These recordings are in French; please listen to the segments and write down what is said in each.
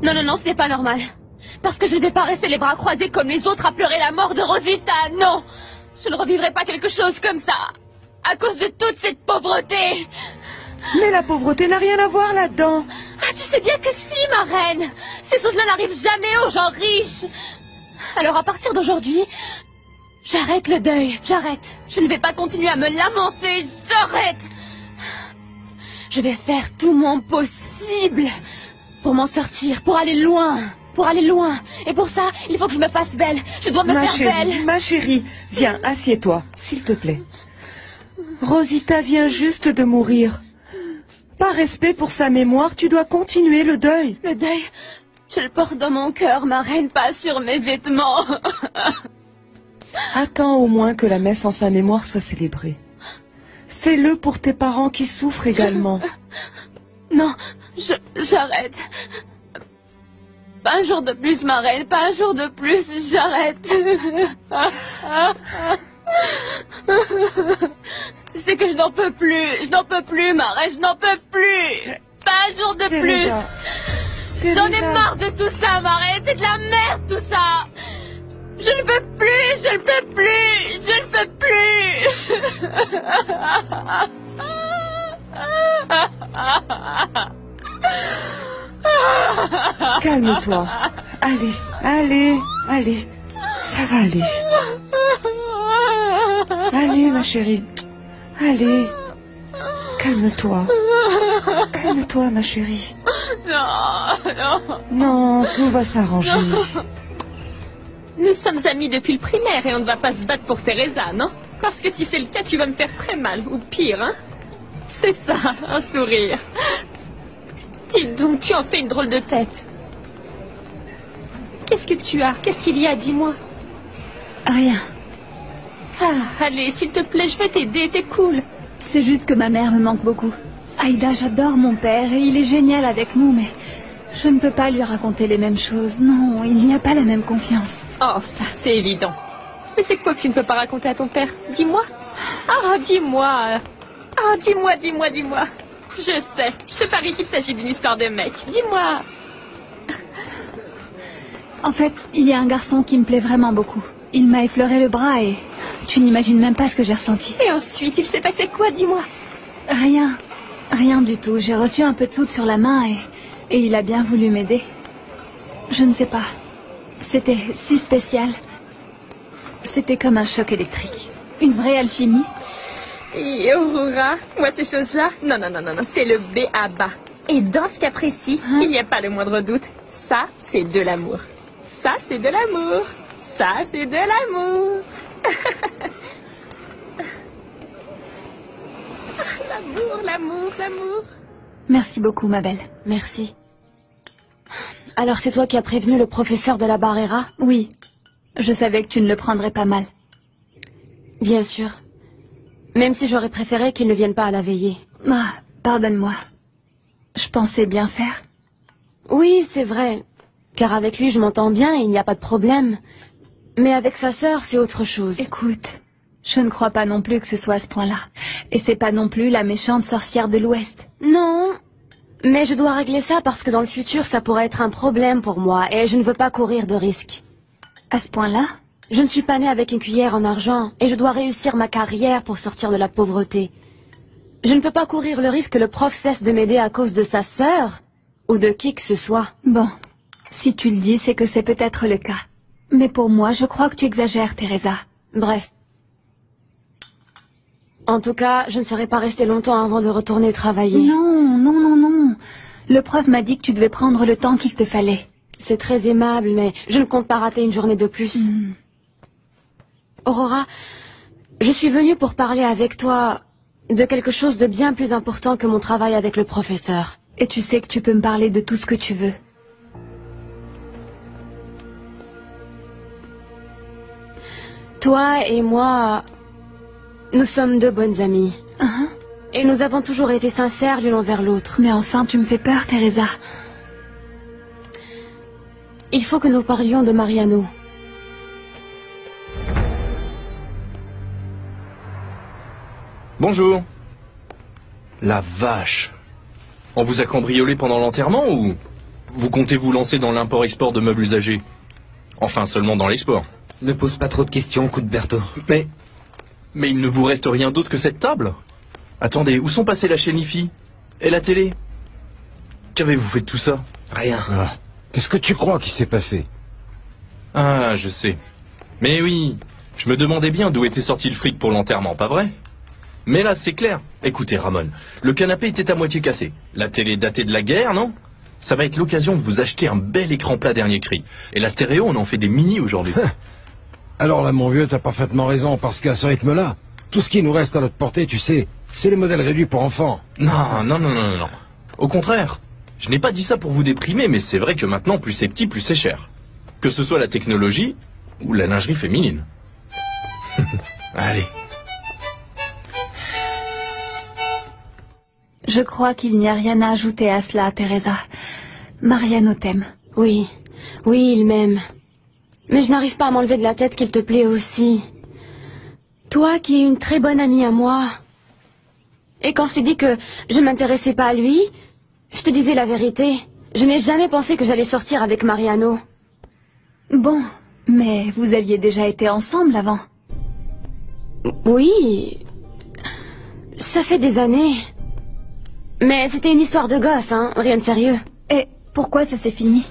Non, non, non, ce n'est pas normal. Parce que je ne vais pas rester les bras croisés comme les autres à pleurer la mort de Rosita, non! Je ne revivrai pas quelque chose comme ça, à cause de toute cette pauvreté. Mais la pauvreté n'a rien à voir là-dedans. Ah, tu sais bien que si, ma reine. Ces choses-là n'arrivent jamais aux gens riches. Alors à partir d'aujourd'hui, j'arrête le deuil, j'arrête. Je ne vais pas continuer à me lamenter, j'arrête. Je vais faire tout mon possible pour m'en sortir, pour aller loin. Pour aller loin. Et pour ça, il faut que je me fasse belle. Je dois me faire belle. Ma chérie, viens, assieds-toi, s'il te plaît. Rosita vient juste de mourir. Par respect pour sa mémoire, tu dois continuer le deuil. Le deuil, je le porte dans mon cœur, ma reine, pas sur mes vêtements. Attends au moins que la messe en sa mémoire soit célébrée. Fais-le pour tes parents qui souffrent également. Non, j'arrête. Pas un jour de plus, ma reine, pas un jour de plus, j'arrête. C'est que je n'en peux plus, ma reine, je n'en peux plus. Pas un jour de plus. J'en ai marre de tout ça, ma reine, c'est de la merde tout ça. Je ne peux plus, je ne peux plus, je ne peux plus. Calme-toi. Allez, allez, allez. Ça va aller. Allez, ma chérie. Allez. Calme-toi. Calme-toi, ma chérie. Non, non. Non, tout va s'arranger. Nous sommes amis depuis le primaire et on ne va pas se battre pour Teresa, non? Parce que si c'est le cas, tu vas me faire très mal, ou pire, hein? C'est ça, un sourire. Dis donc, tu en fais une drôle de tête. Qu'est-ce que tu as? Qu'est-ce qu'il y a? Dis-moi. Rien. Ah, allez, s'il te plaît, je vais t'aider, c'est cool. C'est juste que ma mère me manque beaucoup. Aïda, j'adore mon père et il est génial avec nous, mais je ne peux pas lui raconter les mêmes choses. Non, il n'y a pas la même confiance. Oh, ça, c'est évident. Mais c'est quoi que tu ne peux pas raconter à ton père? Dis-moi. Ah, dis-moi. Ah, dis-moi, dis-moi, dis-moi. Je sais. Je te parie qu'il s'agit d'une histoire de mec. Dis-moi. En fait, il y a un garçon qui me plaît vraiment beaucoup. Il m'a effleuré le bras et tu n'imagines même pas ce que j'ai ressenti. Et ensuite, il s'est passé quoi, dis-moi? Rien. Rien du tout. J'ai reçu un peu de soude sur la main et il a bien voulu m'aider. Je ne sais pas. C'était si spécial. C'était comme un choc électrique. Une vraie alchimie. Et Aurora, moi ces choses-là, non, non, non, non, non, c'est le b.a.-ba. Et dans ce cas précis, il n'y a pas le moindre doute. Ça, c'est de l'amour. Ça, c'est de l'amour. Ça, c'est de l'amour. L'amour, l'amour, l'amour. Merci beaucoup, ma belle. Merci. Alors c'est toi qui as prévenu le professeur de la Barrera? Oui. Je savais que tu ne le prendrais pas mal. Bien sûr. Même si j'aurais préféré qu'il ne vienne pas à la veillée. Ah, pardonne-moi. Je pensais bien faire. Oui, c'est vrai. Car avec lui, je m'entends bien et il n'y a pas de problème. Mais avec sa sœur, c'est autre chose. Écoute, je ne crois pas non plus que ce soit à ce point-là. Et c'est pas non plus la méchante sorcière de l'Ouest. Non, mais je dois régler ça parce que dans le futur, ça pourrait être un problème pour moi et je ne veux pas courir de risques. À ce point-là? Je ne suis pas née avec une cuillère en argent et je dois réussir ma carrière pour sortir de la pauvreté. Je ne peux pas courir le risque que le prof cesse de m'aider à cause de sa sœur ou de qui que ce soit. Bon, si tu le dis, c'est que c'est peut-être le cas. Mais pour moi, je crois que tu exagères, Teresa. Bref. En tout cas, je ne serai pas restée longtemps avant de retourner travailler. Non, non, non, non. Le prof m'a dit que tu devais prendre le temps qu'il te fallait. C'est très aimable, mais je ne compte pas rater une journée de plus. Aurora, je suis venue pour parler avec toi de quelque chose de bien plus important que mon travail avec le professeur. Et tu sais que tu peux me parler de tout ce que tu veux. Toi et moi, nous sommes deux bonnes amies. Et nous avons toujours été sincères l'une envers l'autre. Mais enfin, tu me fais peur, Teresa. Il faut que nous parlions de Mariano. Bonjour. La vache. On vous a cambriolé pendant l'enterrement ou... vous comptez vous lancer dans l'import-export de meubles usagés? Enfin, seulement dans l'export. Ne pose pas trop de questions, Cuthberto. Mais il ne vous reste rien d'autre que cette table? Attendez, où sont passées la chaîne IFI? Et la télé? Qu'avez-vous fait de tout ça? Rien. Ah, qu'est-ce que tu crois qui s'est passé? Ah, je sais. Mais oui, je me demandais bien d'où était sorti le fric pour l'enterrement, pas vrai? Mais là, c'est clair. Écoutez, Ramon, le canapé était à moitié cassé. La télé datée de la guerre, non? Ça va être l'occasion de vous acheter un bel écran plat dernier cri. Et la stéréo, on en fait des mini aujourd'hui. Alors là, mon vieux, t'as parfaitement raison, parce qu'à ce rythme-là, tout ce qui nous reste à notre portée, tu sais, c'est les modèles réduits pour enfants. Non. Au contraire, je n'ai pas dit ça pour vous déprimer, mais c'est vrai que maintenant, plus c'est petit, plus c'est cher. Que ce soit la technologie ou la lingerie féminine. Allez. Je crois qu'il n'y a rien à ajouter à cela, Teresa. Mariano t'aime. Oui, il m'aime. Mais je n'arrive pas à m'enlever de la tête qu'il te plaît aussi. Toi qui es une très bonne amie à moi. Et quand je t'ai dit que je m'intéressais pas à lui, je te disais la vérité. Je n'ai jamais pensé que j'allais sortir avec Mariano. Bon, mais vous aviez déjà été ensemble avant. Oui, ça fait des années. Mais c'était une histoire de gosse, hein, rien de sérieux. Et pourquoi ça s'est fini?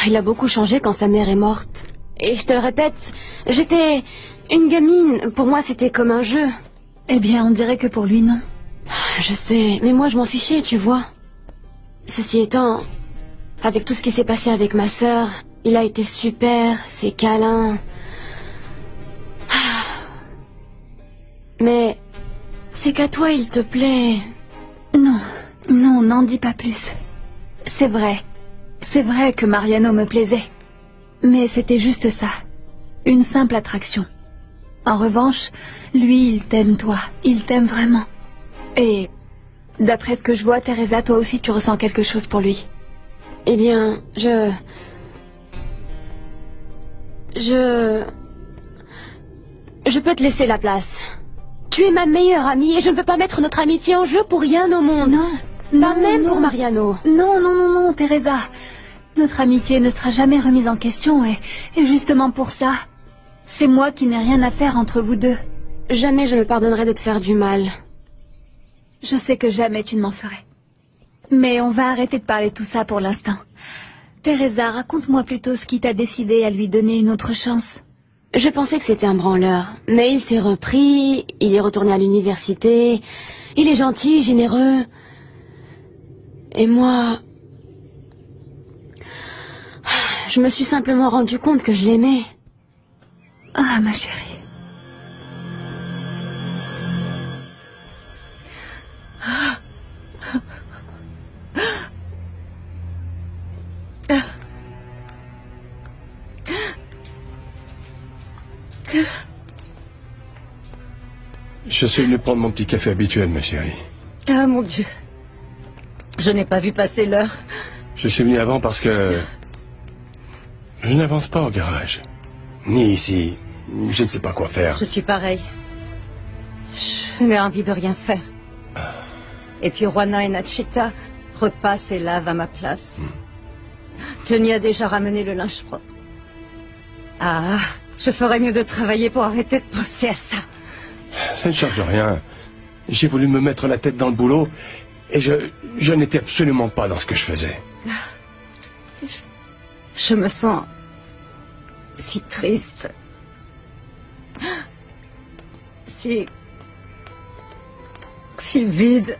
Il a beaucoup changé quand sa mère est morte. Et je te le répète, j'étais une gamine. Pour moi, c'était comme un jeu. Eh bien, on dirait que pour lui, non. Je sais, mais moi, je m'en fichais, tu vois. Ceci étant, avec tout ce qui s'est passé avec ma sœur, il a été super, ses câlins. Mais c'est qu'à toi, il te plaît. Non, n'en dis pas plus. C'est vrai que Mariano me plaisait. Mais c'était juste ça. Une simple attraction. En revanche, lui, il t'aime toi. Il t'aime vraiment. Et d'après ce que je vois, Teresa, toi aussi tu ressens quelque chose pour lui. Eh bien, je peux te laisser la place. Tu es ma meilleure amie et je ne peux pas mettre notre amitié en jeu pour rien au monde. Pas même pour Mariano. Non, Teresa. Notre amitié ne sera jamais remise en question et justement pour ça, c'est moi qui n'ai rien à faire entre vous deux. Jamais je me pardonnerai de te faire du mal. Je sais que jamais tu ne m'en ferais. Mais on va arrêter de parler de tout ça pour l'instant. Teresa, raconte-moi plutôt ce qui t'a décidé à lui donner une autre chance. Je pensais que c'était un branleur, mais il s'est repris, il est retourné à l'université, il est gentil, généreux. Et moi... Je me suis simplement rendu compte que je l'aimais. Ah, ma chérie. Je suis venu prendre mon petit café habituel, ma chérie. Ah, mon Dieu. Je n'ai pas vu passer l'heure. Je suis venu avant parce que... je n'avance pas au garage. Ni ici. Je ne sais pas quoi faire. Je suis pareil. Je n'ai envie de rien faire. Et puis Juana et Nachita repassent et lavent à ma place. Johnny a déjà ramené le linge propre. Ah, je ferais mieux de travailler pour arrêter de penser à ça. Ça ne change rien. J'ai voulu me mettre la tête dans le boulot et je n'étais absolument pas dans ce que je faisais. Je me sens si triste. Si vide.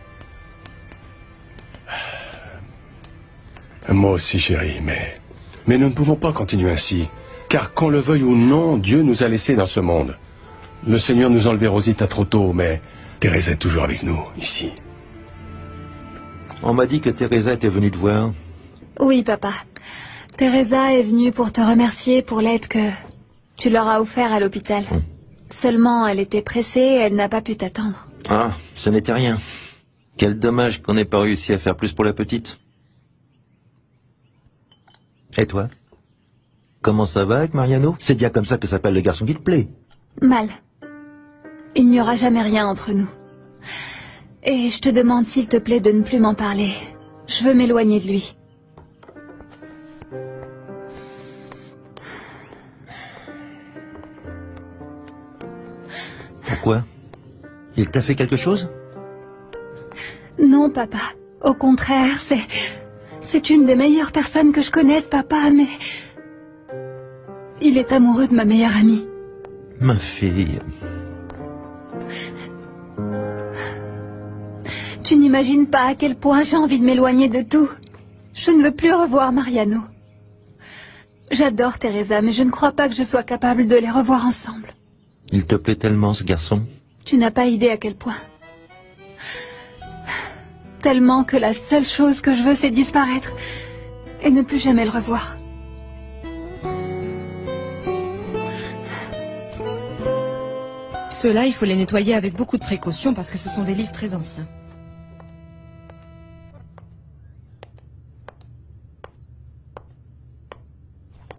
Moi aussi, chérie, mais nous ne pouvons pas continuer ainsi. Car qu'on le veuille ou non, Dieu nous a laissés dans ce monde. Le Seigneur nous a enlevé Rosita trop tôt, mais Teresa est toujours avec nous, ici. On m'a dit que Teresa était venue te voir. Oui, papa. Teresa est venue pour te remercier pour l'aide que tu leur as offert à l'hôpital. Seulement, elle était pressée et elle n'a pas pu t'attendre. Ah, ce n'était rien. Quel dommage qu'on n'ait pas réussi à faire plus pour la petite. Et toi? Comment ça va avec Mariano? C'est bien comme ça que s'appelle le garçon qui te plaît. Mal. Il n'y aura jamais rien entre nous. Et je te demande s'il te plaît de ne plus m'en parler. Je veux m'éloigner de lui. Pourquoi? Il t'a fait quelque chose? Non, papa. Au contraire, c'est une des meilleures personnes que je connaisse, papa, mais... Il est amoureux de ma meilleure amie. Ma fille... Tu n'imagines pas à quel point j'ai envie de m'éloigner de tout. Je ne veux plus revoir Mariano. J'adore Teresa, mais je ne crois pas que je sois capable de les revoir ensemble. Il te plaît tellement, ce garçon? Tu n'as pas idée à quel point. Tellement que la seule chose que je veux, c'est disparaître et ne plus jamais le revoir. Ceux-là, il faut les nettoyer avec beaucoup de précaution parce que ce sont des livres très anciens.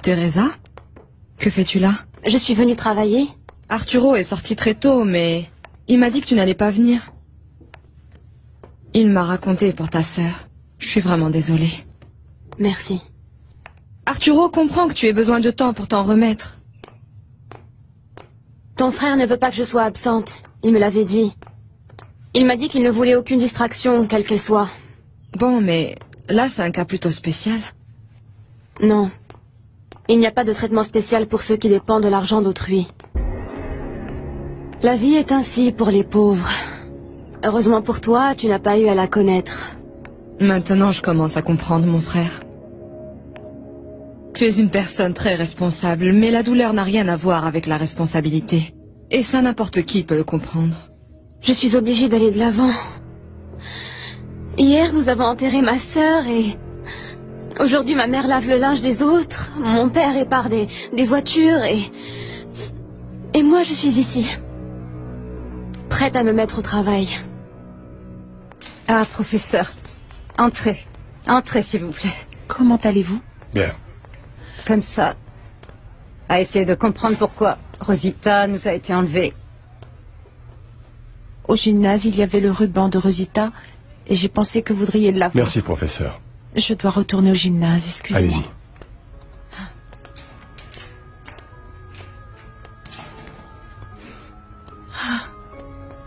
Teresa? Que fais-tu là? Je suis venue travailler. Arturo est sorti très tôt, mais il m'a dit que tu n'allais pas venir. Il m'a raconté pour ta sœur. Je suis vraiment désolée. Merci. Arturo comprend que tu aies besoin de temps pour t'en remettre. Ton frère ne veut pas que je sois absente. Il me l'avait dit. Il m'a dit qu'il ne voulait aucune distraction, quelle qu'elle soit. Bon, mais là, c'est un cas plutôt spécial. Non. Il n'y a pas de traitement spécial pour ceux qui dépendent de l'argent d'autrui. La vie est ainsi pour les pauvres. Heureusement pour toi, tu n'as pas eu à la connaître. Maintenant, je commence à comprendre, mon frère. Tu es une personne très responsable, mais la douleur n'a rien à voir avec la responsabilité. Et ça, n'importe qui peut le comprendre. Je suis obligée d'aller de l'avant. Hier, nous avons enterré ma sœur et... Aujourd'hui, ma mère lave le linge des autres. Mon père répare des voitures et... Et moi, je suis ici. Prête à me mettre au travail. Ah, professeur. Entrez. Entrez, s'il vous plaît. Comment allez-vous? Bien. Comme ça. À essayer de comprendre pourquoi Rosita nous a été enlevée. Au gymnase, il y avait le ruban de Rosita et j'ai pensé que vous voudriez l'avoir. Merci, professeur. Je dois retourner au gymnase, excusez-moi. Allez-y.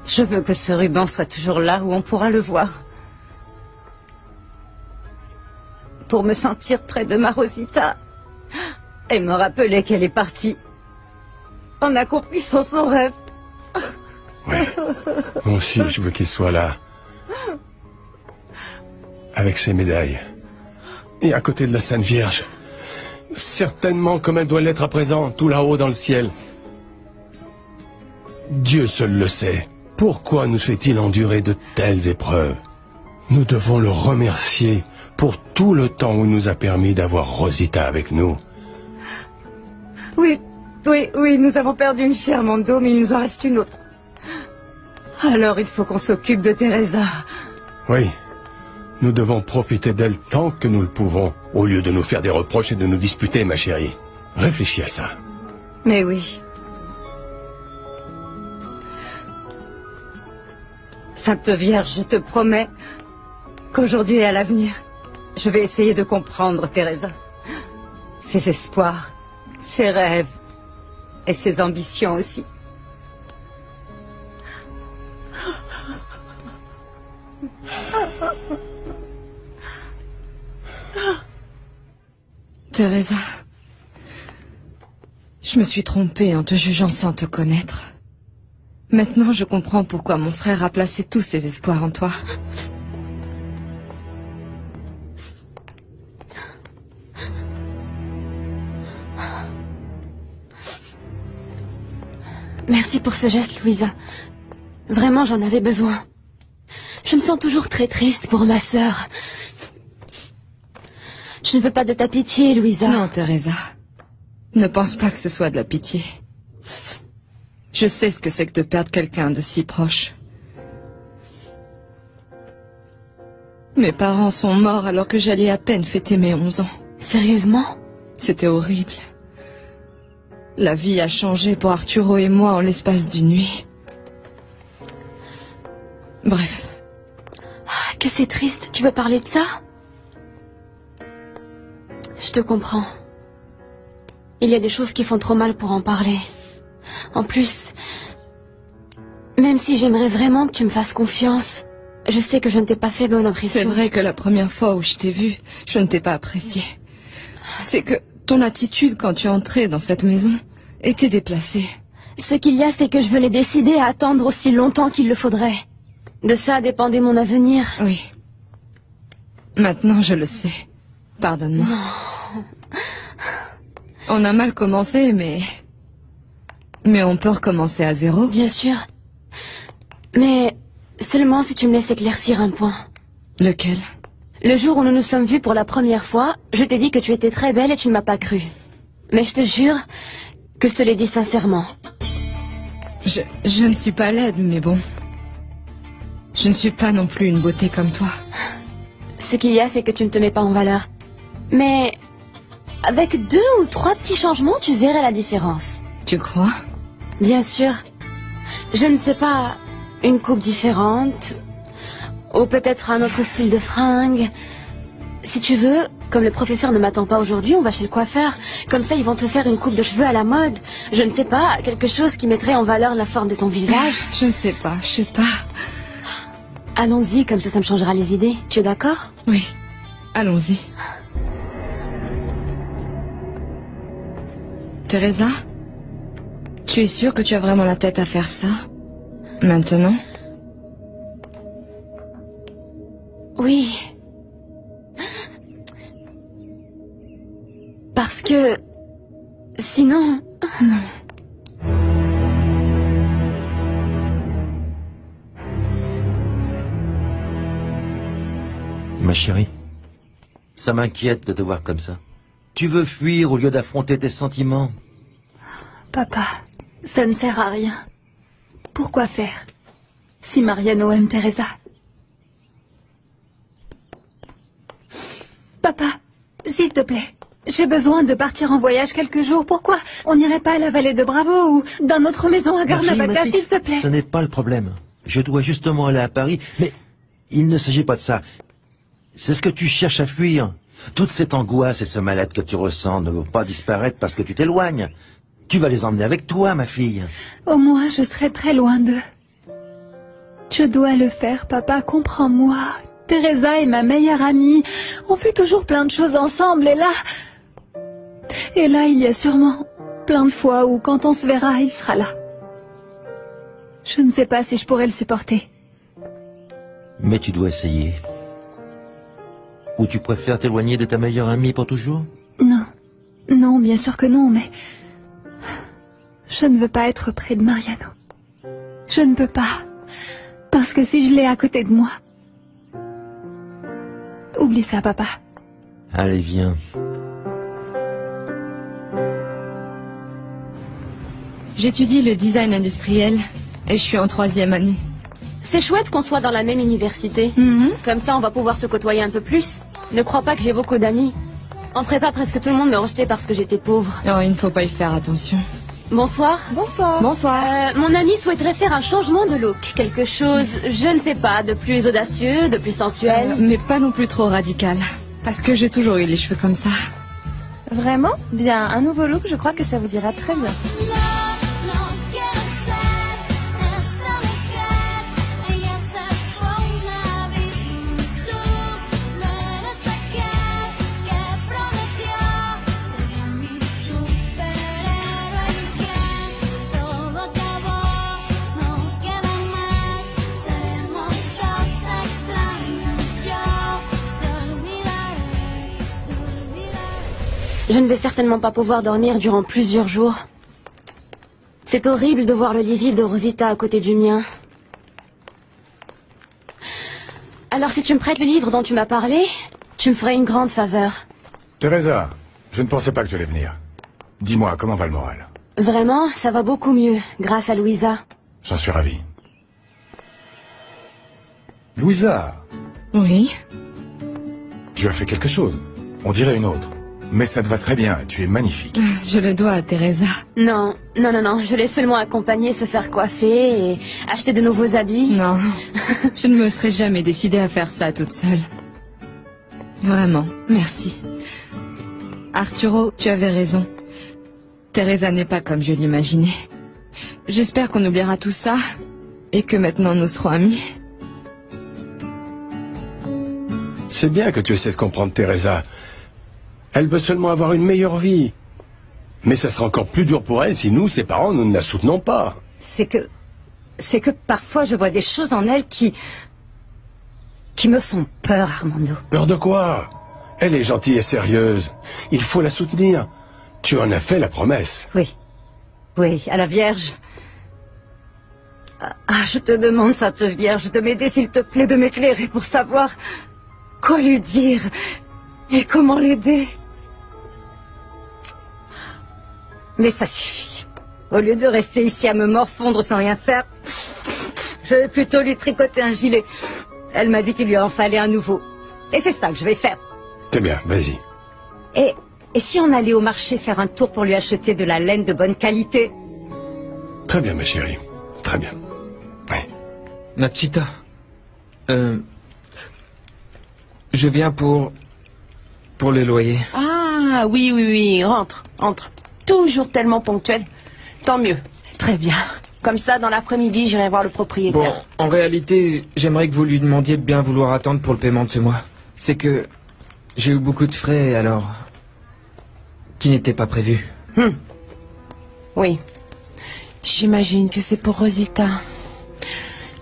Je veux que ce ruban soit toujours là où on pourra le voir. Pour me sentir près de ma Rosita. Et me rappeler qu'elle est partie. En accomplissant son rêve. Oui. Moi aussi, je veux qu'il soit là. Avec ses médailles. Et à côté de la Sainte Vierge. Certainement comme elle doit l'être à présent, tout là-haut dans le ciel. Dieu seul le sait. Pourquoi nous fait-il endurer de telles épreuves? Nous devons le remercier pour tout le temps où il nous a permis d'avoir Rosita avec nous. Oui, nous avons perdu une fille, Armando, mais il nous en reste une autre. Alors il faut qu'on s'occupe de Teresa. Oui, nous devons profiter d'elle tant que nous le pouvons, au lieu de nous faire des reproches et de nous disputer, ma chérie. Réfléchis à ça. Mais oui. Sainte Vierge, je te promets qu'aujourd'hui et à l'avenir, je vais essayer de comprendre Teresa. Ses espoirs, ses rêves et ses ambitions aussi. Teresa, je me suis trompée en te jugeant sans te connaître. Maintenant, je comprends pourquoi mon frère a placé tous ses espoirs en toi. Merci pour ce geste, Louisa. Vraiment, j'en avais besoin. Je me sens toujours très triste pour ma sœur. Je ne veux pas de ta pitié, Louisa. Non, Teresa. Ne pense pas que ce soit de la pitié. Je sais ce que c'est que de perdre quelqu'un de si proche. Mes parents sont morts alors que j'allais à peine fêter mes 11 ans. Sérieusement? C'était horrible. La vie a changé pour Arturo et moi en l'espace d'une nuit. Bref. Que c'est triste. Tu veux parler de ça? Je te comprends. Il y a des choses qui font trop mal pour en parler. En plus, Même si j'aimerais vraiment que tu me fasses confiance, je sais que je ne t'ai pas fait bonne impression. C'est vrai que la première fois où je t'ai vu, je ne t'ai pas apprécié. C'est que ton attitude quand tu entrais dans cette maison était déplacée. Ce qu'il y a, c'est que je venais décider à attendre aussi longtemps qu'il le faudrait. De ça dépendait mon avenir. Oui. Maintenant, je le sais. Pardonne-moi. On a mal commencé, mais on peut recommencer à zéro. Bien sûr. Mais seulement si tu me laisses éclaircir un point. Lequel? Le jour où nous nous sommes vus pour la première fois, je t'ai dit que tu étais très belle et tu ne m'as pas cru. Mais je te jure que je te l'ai dit sincèrement. Je ne suis pas laide, mais bon. Je ne suis pas non plus une beauté comme toi. Ce qu'il y a, c'est que tu ne te mets pas en valeur. Mais avec 2 ou 3 petits changements, tu verrais la différence. Tu crois? Bien sûr. Je ne sais pas, une coupe différente, ou peut-être un autre style de fringue. Si tu veux, comme le professeur ne m'attend pas aujourd'hui, on va chez le coiffeur. Comme ça, ils vont te faire une coupe de cheveux à la mode. Je ne sais pas, quelque chose qui mettrait en valeur la forme de ton visage. Je ne sais pas, je sais pas. Allons-y, comme ça me changera les idées. Tu es d'accord? Oui, allons-y. Teresa, tu es sûre que tu as vraiment la tête à faire ça? Maintenant? Oui. Parce que... sinon... Non. Ma chérie, ça m'inquiète de te voir comme ça. Tu veux fuir au lieu d'affronter tes sentiments. Papa, ça ne sert à rien. Pourquoi faire? Si Mariano aime Teresa. Papa, s'il te plaît, j'ai besoin de partir en voyage quelques jours. Pourquoi on n'irait pas à la vallée de Bravo ou dans notre maison à Garnavaca, s'il te plaît? Ce n'est pas le problème. Je dois justement aller à Paris, mais il ne s'agit pas de ça. C'est ce que tu cherches à fuir. Toute cette angoisse et ce mal-être que tu ressens ne vont pas disparaître parce que tu t'éloignes. Tu vas les emmener avec toi, ma fille. Au moins, je serai très loin d'eux. Je dois le faire, papa, comprends-moi. Teresa est ma meilleure amie. On fait toujours plein de choses ensemble, et là, il y a sûrement plein de fois où, quand on se verra, il sera là. Je ne sais pas si je pourrais le supporter. Mais tu dois essayer. Ou tu préfères t'éloigner de ta meilleure amie pour toujours? Non. Non, bien sûr que non, mais... je ne veux pas être près de Mariano. Je ne peux pas. Parce que si je l'ai à côté de moi... Oublie ça, papa. Allez, viens. J'étudie le design industriel et je suis en 3e année. C'est chouette qu'on soit dans la même université. Comme ça, on va pouvoir se côtoyer un peu plus. Ne crois pas que j'ai beaucoup d'amis. En prépa, presque tout le monde me rejetait parce que j'étais pauvre. Oh, il ne faut pas y faire attention. Bonsoir. Bonsoir. Bonsoir. Mon ami souhaiterait faire un changement de look. Quelque chose, je ne sais pas, de plus audacieux, de plus sensuel. Mais pas non plus trop radical. Parce que j'ai toujours eu les cheveux comme ça. Vraiment? Bien, un nouveau look, je crois que ça vous ira très bien. Je ne vais certainement pas pouvoir dormir durant plusieurs jours. C'est horrible de voir le lit vide de Rosita à côté du mien. Alors si tu me prêtes le livre dont tu m'as parlé, tu me ferais une grande faveur. Teresa, je ne pensais pas que tu allais venir. Dis-moi, comment va le moral? Vraiment, ça va beaucoup mieux, grâce à Louisa. J'en suis ravi. Louisa, Oui. tu as fait quelque chose. On dirait une autre. Mais ça te va très bien, tu es magnifique. Je le dois à Teresa. Non, je l'ai seulement accompagnée se faire coiffer et acheter de nouveaux habits. Non, je ne me serais jamais décidée à faire ça toute seule. Vraiment, merci. Arturo, tu avais raison. Teresa n'est pas comme je l'imaginais. J'espère qu'on oubliera tout ça Et que maintenant nous serons amis. C'est bien que tu essaies de comprendre Teresa. Elle veut seulement avoir une meilleure vie. Mais ça sera encore plus dur pour elle si nous, ses parents, nous ne la soutenons pas. C'est que parfois je vois des choses en elle qui me font peur, Armando. Peur de quoi? Elle est gentille et sérieuse. Il faut la soutenir. Tu en as fait la promesse. Oui. Oui, à la Vierge. Ah, je te demande, Sainte Vierge, de m'aider, s'il te plaît, de m'éclairer pour savoir quoi lui dire et comment l'aider. Mais ça suffit. Au lieu de rester ici à me morfondre sans rien faire, je vais plutôt lui tricoter un gilet. Elle m'a dit qu'il lui en fallait un nouveau. Et c'est ça que je vais faire. C'est bien, vas-y. Et si on allait au marché faire un tour pour lui acheter de la laine de bonne qualité? Très bien, ma chérie. Très bien. Ouais. Nachita, je viens pour le loyer. Ah, oui, rentre. Toujours tellement ponctuel. Tant mieux. Très bien. Comme ça, dans l'après-midi, j'irai voir le propriétaire. Bon, en réalité, j'aimerais que vous lui demandiez de bien vouloir attendre pour le paiement de ce mois. C'est que j'ai eu beaucoup de frais, alors... qui n'étaient pas prévus. Oui. J'imagine que c'est pour Rosita.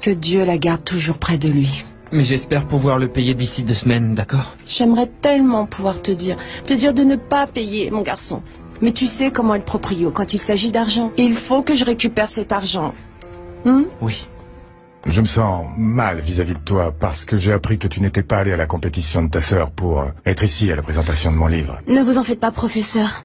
Que Dieu la garde toujours près de lui. Mais j'espère pouvoir le payer d'ici 2 semaines, d'accord? J'aimerais tellement pouvoir te dire de ne pas payer, mon garçon. Mais tu sais comment est le proprio quand il s'agit d'argent. Il faut que je récupère cet argent. Oui. Je me sens mal vis-à-vis de toi parce que j'ai appris que tu n'étais pas allé à la compétition de ta sœur pour être ici à la présentation de mon livre. Ne vous en faites pas, professeur.